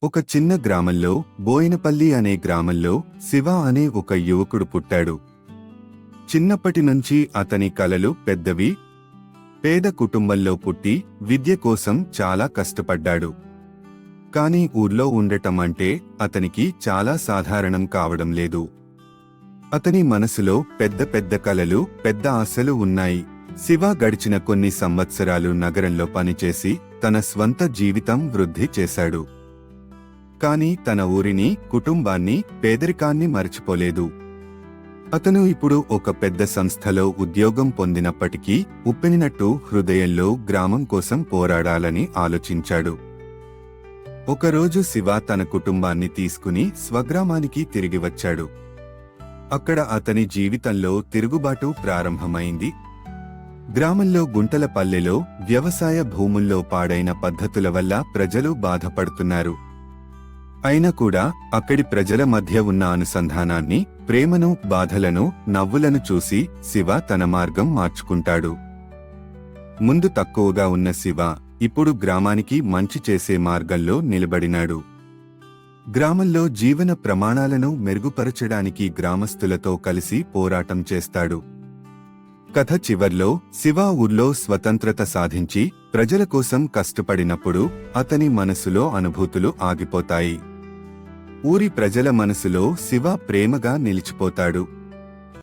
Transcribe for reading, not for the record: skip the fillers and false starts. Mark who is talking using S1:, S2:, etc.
S1: ఒక చిన్న గ్రామంలో బోయినపల్లి అనే గ్రామంలో శివ అనే ఒక యువకుడు పుట్టాడు. చిన్నప్పటి నుంచి అతని కలలు పెద్దవి. పేద కుటుంబంలో పుట్టి విద్య కోసం చాలా కష్టపడ్డాడు. కాని ఊర్లో ఉండటం అంటే అతనికి చాలా సాధారణం కావడం లేదు. అతని మనసులో పెద్ద పెద్ద కలలు, పెద్ద ఆశలు ఉన్నాయి. శివ గడిచిన కొన్ని సంవత్సరాలు నగరంలో పనిచేసి తన స్వంత జీవితం వృద్ధి చేశాడు. కాని తన ఊరిని, కుటుంబాన్ని, పేదరికాన్ని మరచిపోలేదు. అతను ఇప్పుడు ఒక పెద్ద సంస్థలో ఉద్యోగం పొందినప్పటికీ ఉప్పెనినట్టు హృదయంలో గ్రామం కోసం పోరాడాలని ఆలోచించాడు. ఒకరోజు శివ తన కుటుంబాన్ని తీసుకుని స్వగ్రామానికి తిరిగి వచ్చాడు. అక్కడ అతని జీవితంలో తిరుగుబాటు ప్రారంభమైంది. గ్రామంలో గుంటల పల్లెలో వ్యవసాయ భూముల్లో పాడైన పద్ధతుల వల్ల ప్రజలు బాధపడుతున్నారు. అయినా కూడా అక్కడి ప్రజల మధ్య ఉన్న అనుసంధానాన్ని, ప్రేమను, బాధలను, నవ్వులను చూసి శివ తన మార్గం మార్చుకుంటాడు. ముందు తక్కువగా ఉన్న శివ ఇప్పుడు గ్రామానికి మంచి చేసే మార్గంలో నిలబడినాడు. గ్రామంలో జీవన ప్రమాణాలను మెరుగుపరచడానికి గ్రామస్తులతో కలిసి పోరాటం చేస్తాడు. కథ చివర్లో శివ ఊర్లో స్వతంత్రత సాధించి ప్రజల కోసం కష్టపడినప్పుడు అతని మనసులో అనుభూతులు ఆగిపోతాయి. ఊరి ప్రజల మనసులో శివ ప్రేమగా నిలిచిపోతాడు.